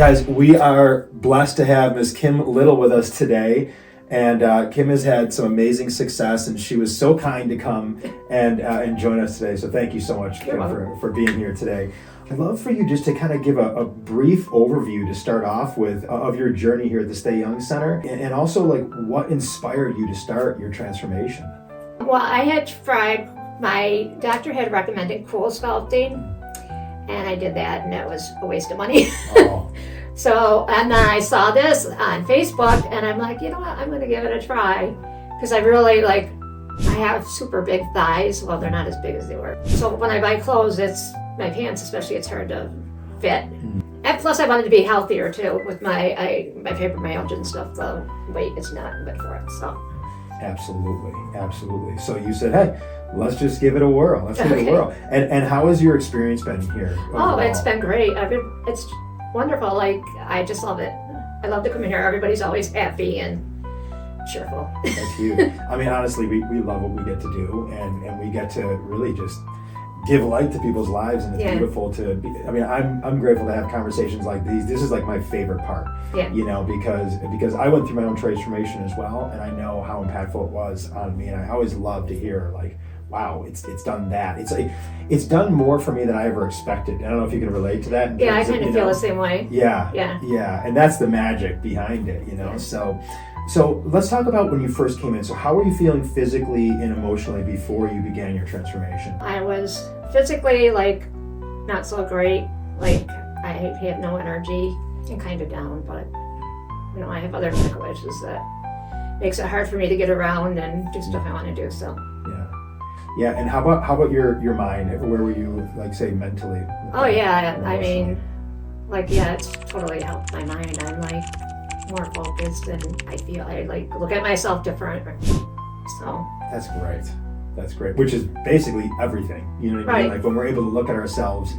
Guys, we are blessed to have Ms. Kim Little with us today. And Kim has had some amazing success, and she was so kind to come and join us today. So thank you so much, Kim, for being here today. I'd love for you just to kind of give a brief overview to start off with of your journey here at the Stay Young Center, and also like what inspired you to start your transformation. Well, I had tried, my doctor had recommended cool sculpting, and I did that, and it was a waste of money. Oh. So, and then I saw this on Facebook, and I'm like, you know what, I'm going to give it a try, because I really I have super big thighs. Well, they're not as big as they were. So when I buy clothes, my pants especially, it's hard to fit. And plus I wanted to be healthier too, with my fibromyalgia and stuff. The weight is not good for it, so. Absolutely. So you said, hey, let's just give it a whirl. Let's give it a whirl. And how has your experience been here overall? Oh, it's been great. It's wonderful. I just love it. I love to come in here. Everybody's always happy and cheerful. That's huge. I mean, honestly, we love what we get to do, and we get to really just give light to people's lives, and it's beautiful to be. I mean, I'm grateful to have conversations like these. This is like my favorite part, because I went through my own transformation as well, and I know how impactful it was on me, and I always love to hear wow, it's done that. It's done more for me than I ever expected. I don't know if you can relate to that. Yeah, I kind of feel the same way. Yeah, and that's the magic behind it, Yeah. So let's talk about when you first came in. So how were you feeling physically and emotionally before you began your transformation? I was physically not so great. I had no energy and kind of down, but I have other medical issues that makes it hard for me to get around and do stuff I want to do. So. Yeah, and how about your mind? Where were you, say, mentally? Oh yeah, I mean, it's totally helped my mind. I'm more focused, and I feel I look at myself different. So that's great. Which is basically everything. You know what I mean? Like when we're able to look at ourselves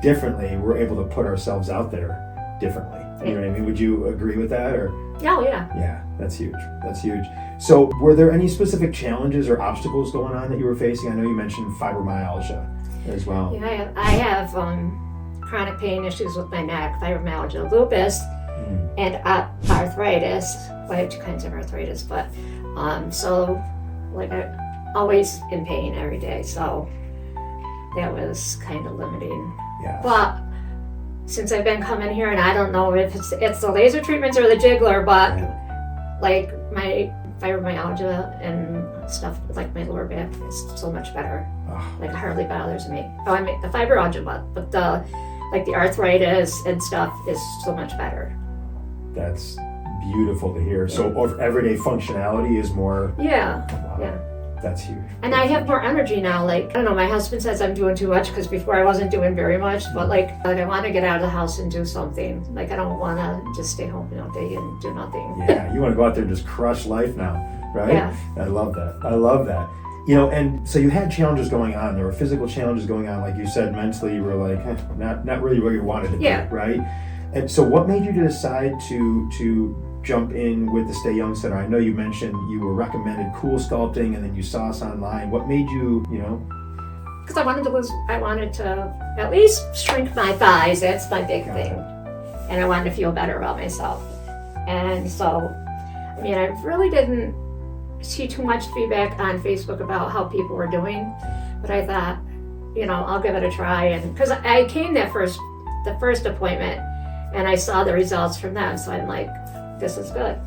differently, we're able to put ourselves out there differently. You know what I mean? Would you agree with that? Or? Oh yeah. Yeah, that's huge. So were there any specific challenges or obstacles going on that you were facing? I know you mentioned fibromyalgia as well. Yeah, I have chronic pain issues with my neck, fibromyalgia, lupus, and arthritis. Well, I have two kinds of arthritis, but I'm always in pain every day, so that was kind of limiting. Yeah. But since I've been coming here, and I don't know if it's the laser treatments or the jiggler, but my fibromyalgia and stuff my lower back is so much better. It hardly bothers me. I mean the fibromyalgia, but the the arthritis and stuff is so much better. That's beautiful to hear. So everyday functionality is more. Yeah. Wow. Yeah. That's huge. And I have more energy now. I don't know, my husband says I'm doing too much, because before I wasn't doing very much, but I want to get out of the house and do something. I don't want to just stay home all day and do nothing. Yeah, you want to go out there and just crush life now, right? Yeah. I love that. And so you had challenges going on. There were physical challenges going on. Like you said, mentally you were not really where you wanted to be, right? And so what made you decide to jump in with the Stay Young Center? I know you mentioned you were recommended cool sculpting, and then you saw us online. What made you, Because I wanted to at least shrink my thighs. That's my big thing. And I wanted to feel better about myself. And so, I really didn't see too much feedback on Facebook about how people were doing, but I thought, I'll give it a try. And because I came the first appointment, and I saw the results from them, so I'm like, this is good.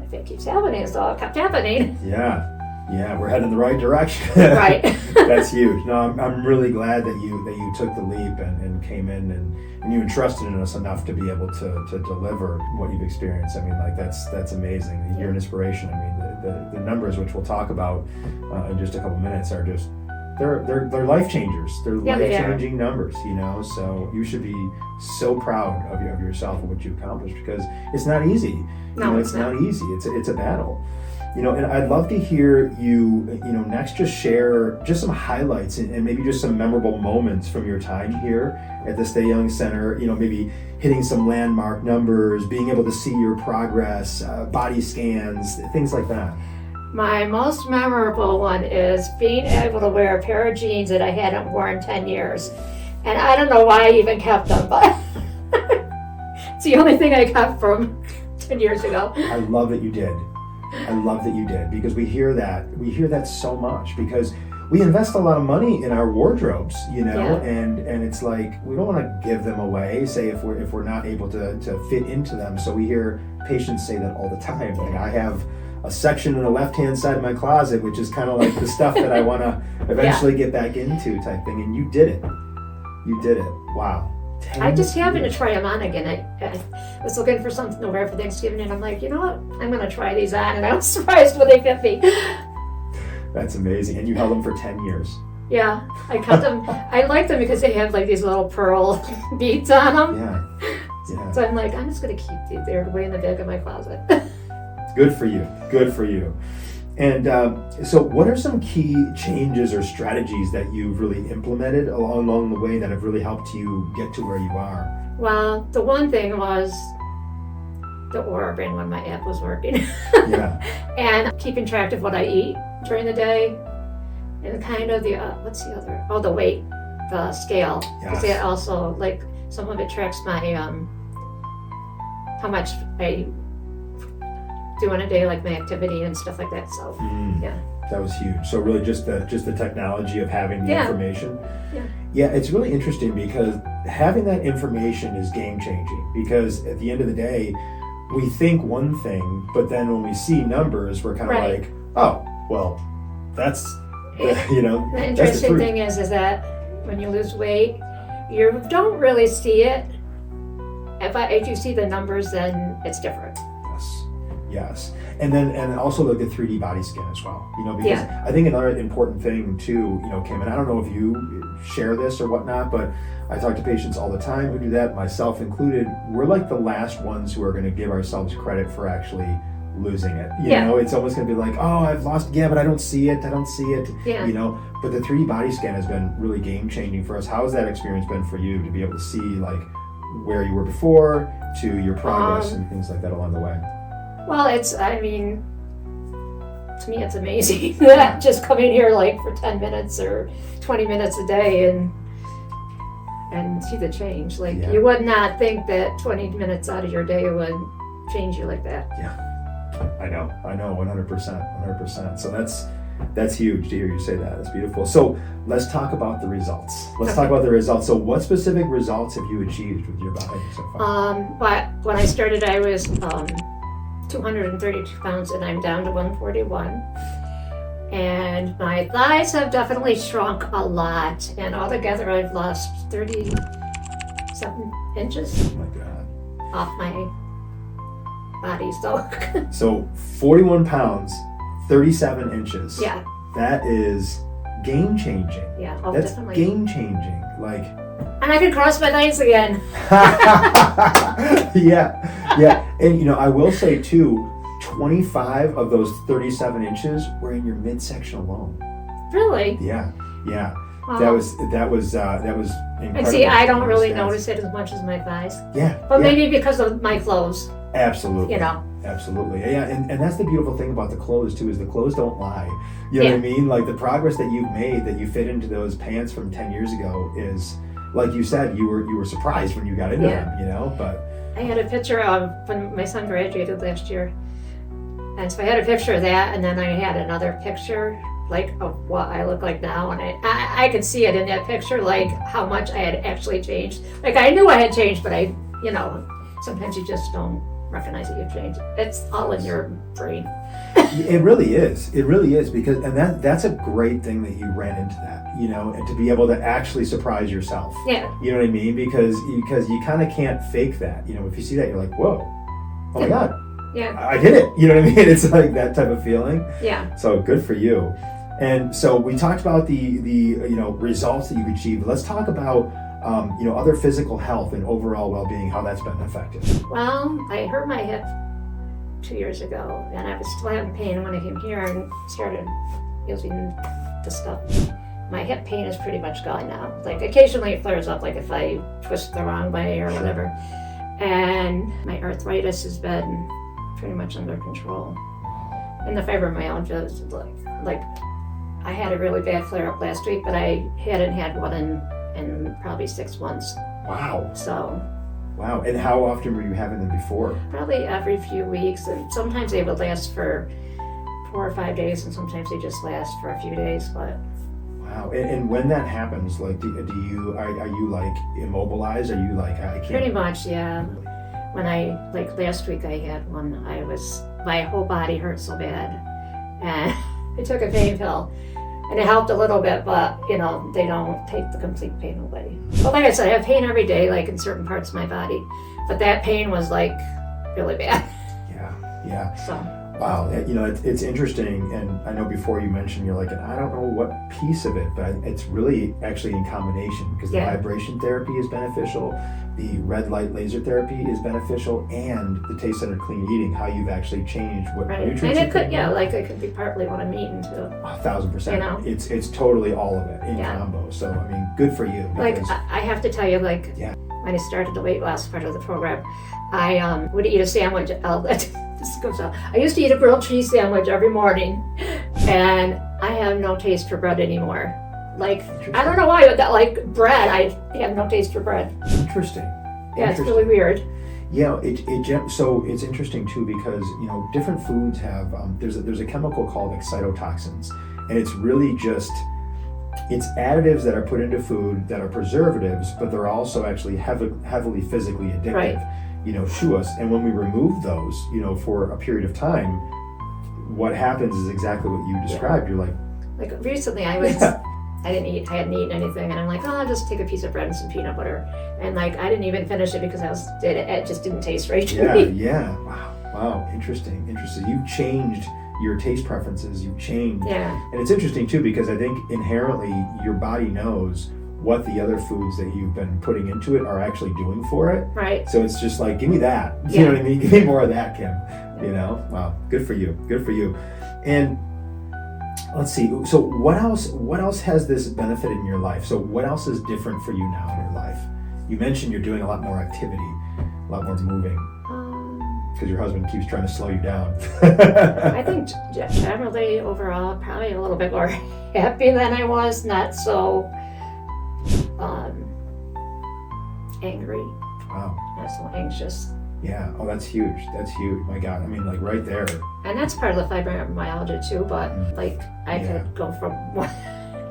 If it keeps happening, so it kept happening. Yeah, we're heading in the right direction. Right. That's huge. No, I'm really glad that you took the leap and came in and you entrusted in us enough to be able to deliver what you've experienced. That's amazing. You're an inspiration. The numbers, which we'll talk about in just a couple minutes, are just they're life changers. They're life-changing numbers, so you should be so proud of yourself and what you accomplished, because it's not easy. No, it's not easy. It's a battle. And I'd love to hear you next just share just some highlights and maybe just some memorable moments from your time here at the Stay Young Center, maybe hitting some landmark numbers, being able to see your progress, body scans, things like that. My most memorable one is being able to wear a pair of jeans that I hadn't worn in 10 years. And I don't know why I even kept them, but It's the only thing I got from 10 years ago. I love that you did. I love that you did, because we hear that so much, because we invest a lot of money in our wardrobes, and it's like we don't want to give them away, say if we're not able to fit into them. So we hear patients say that all the time. Like, I have a section on the left-hand side of my closet, which is kind of like the stuff that I want to eventually get back into, type thing. And you did it. You did it. Wow. I just happened to try them on again. I was looking for something to wear for Thanksgiving, and I'm like, you know what? I'm going to try these on, and I was surprised when they fit me. That's amazing. And you held them for 10 years. Yeah, I cut them. I like them because they have like these little pearl beads on them. Yeah. So I'm like, I'm just going to keep these. They're way in the back of my closet. Good for you. Good for you. And so what are some key changes or strategies that you've really implemented along the way that have really helped you get to where you are? Well, the one thing was the Aura Brain when my app was working. Yeah. And keeping track of what I eat during the day. And kind of the, what's the other? Oh, the weight, the scale. Yes. Because it also, like, some of it tracks my, how much I do in a day, like my activity and stuff like that. So, yeah. That was huge. So really just the technology of having the information. Yeah. Yeah, it's really interesting because having that information is game changing, because at the end of the day, we think one thing, but then when we see numbers, we're kind of like, oh, well, that's, The interesting thing is that when you lose weight, you don't really see it. If you see the numbers, then it's different. Yes. And also look at 3D body scan as well, because I think another important thing too, Kim, and I don't know if you share this or whatnot, but I talk to patients all the time who do that, myself included. We're like the last ones who are going to give ourselves credit for actually losing it. It's almost going to be like, oh, I've lost, but I don't see it. But the 3D body scan has been really game changing for us. How has that experience been for you to be able to see like where you were before to your progress and things like that along the way? Well, to me, it's amazing that just coming here like for 10 minutes or 20 minutes a day and see the change. Like you would not think that 20 minutes out of your day would change you like that. Yeah, I know, 100%. So that's huge to hear you say that. That's beautiful. So let's talk about the results. So what specific results have you achieved with your body so far? But when I started, I was 232 pounds, and I'm down to 141. And my thighs have definitely shrunk a lot, and altogether I've lost 37 inches off my body. So 41 pounds, 37 inches. Yeah. That is game changing. Yeah, that's definitely game changing. Like. And I can cross my legs again. Yeah. And I will say too, 25 of those 37 inches were in your midsection alone. Really? Yeah. That was incredible. And see, I don't really notice it as much as my thighs. Yeah. But maybe because of my clothes. Absolutely. Absolutely. Yeah. And that's the beautiful thing about the clothes too, is the clothes don't lie. You know what I mean? Like the progress that you've made, that you fit into those pants from 10 years ago is, like you said, you were surprised when you got into them, but. I had a picture of when my son graduated last year. And so I had a picture of that, and then I had another picture like of what I look like now, and I could see it in that picture, like how much I had actually changed. Like I knew I had changed, but sometimes you just don't recognize that you've changed. It's all in your brain. It really is, because that's a great thing that you ran into that, and to be able to actually surprise yourself. Yeah. You know what I mean? Because you kind of can't fake that. If you see that, you're like, whoa, oh my God. Yeah. I did it. You know what I mean? It's like that type of feeling. Yeah. So good for you. And so we talked about the results that you've achieved. Let's talk about other physical health and overall well-being, how that's been effective. Well, I hurt my hip 2 years ago, and I was still having pain when I came here and started using this stuff. My hip pain is pretty much gone now. Like occasionally it flares up, like if I twist the wrong way or whatever. And my arthritis has been pretty much under control. And the fibromyalgia is like I had a really bad flare-up last week, but I hadn't had one in probably 6 months. Wow. So Wow. And how often were you having them before? Probably every few weeks, and sometimes they would last for 4 or 5 days, and sometimes they just last for a few days. But Wow. And when that happens, like, do you are you like immobilized? Are you like, I can't? pretty much, yeah. When like last week I had one, my whole body hurt so bad, and I took a pain pill, and it helped a little bit, but they don't take the complete pain away. But like I said, I have pain every day, like in certain parts of my body, but that pain was like really bad. Yeah. So Wow. It's interesting, and I know before you mentioned you're like, and I don't know what piece of it, but it's really actually in combination, because the vibration therapy is beneficial, the red light laser therapy is beneficial, and the taste-centered clean eating, how you've actually changed what nutrients and you it put in. it could be partly what I'm eating too. 1,000%. It's totally all of it in combo. So I mean, good for you. Like I have to tell you, like when I started the weight loss part of the program, I would eat a sandwich. This goes out. I used to eat a grilled cheese sandwich every morning, and I have no taste for bread anymore. Like, I don't know why, but like bread, I have no taste for bread. Interesting. Yeah, it's really weird. Yeah, so it's interesting too, because different foods have there's a chemical called excitotoxins, and it's really just it's additives that are put into food that are preservatives, but they're also actually heavily physically addictive. To us. And when we remove those, for a period of time, what happens is exactly what you described. You're like recently I hadn't eaten anything, and I'm like, I'll just take a piece of bread and some peanut butter, and like I didn't even finish it because it just didn't taste right to me. Yeah. Wow. Interesting. You've changed your taste preferences. You've changed. Yeah. And it's interesting too, because I think inherently your body knows what the other foods that you've been putting into it are actually doing for it. Right. So it's just like, give me that. You know what I mean? Give me more of that, Kim. Wow. Good for you. And let's see. So what else has this benefited in your life? So what else is different for you now in your life? You mentioned you're doing a lot more activity, a lot more moving. Because your husband keeps trying to slow you down. I think generally overall, probably a little bit more happy than I was, not so angry. Wow. Not so anxious. Yeah. Oh, that's huge. My God. I mean, like right there. And that's part of the fibromyalgia too, but like I could go from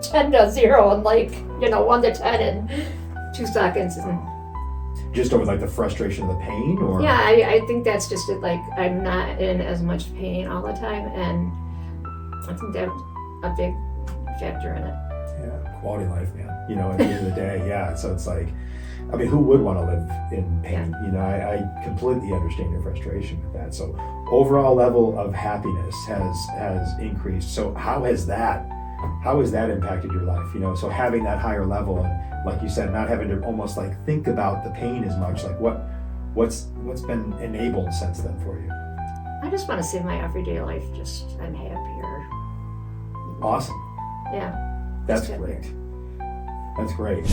10 to 0 and 1 to 10 in 2 seconds. Just over like the frustration of the pain, or? Yeah, I think that's just it. Like I'm not in as much pain all the time, and I think that's a big factor in it. Yeah, quality of life, man. At the end of the day, yeah. So it's like, I mean, who would want to live in pain? I completely understand your frustration with that. So overall level of happiness has increased. So how has that impacted your life? So having that higher level, and like you said, not having to almost like think about the pain as much. Like what's been enabled since then for you? I just want to see my everyday life I'm happier. Awesome. Yeah. That's great. That's great.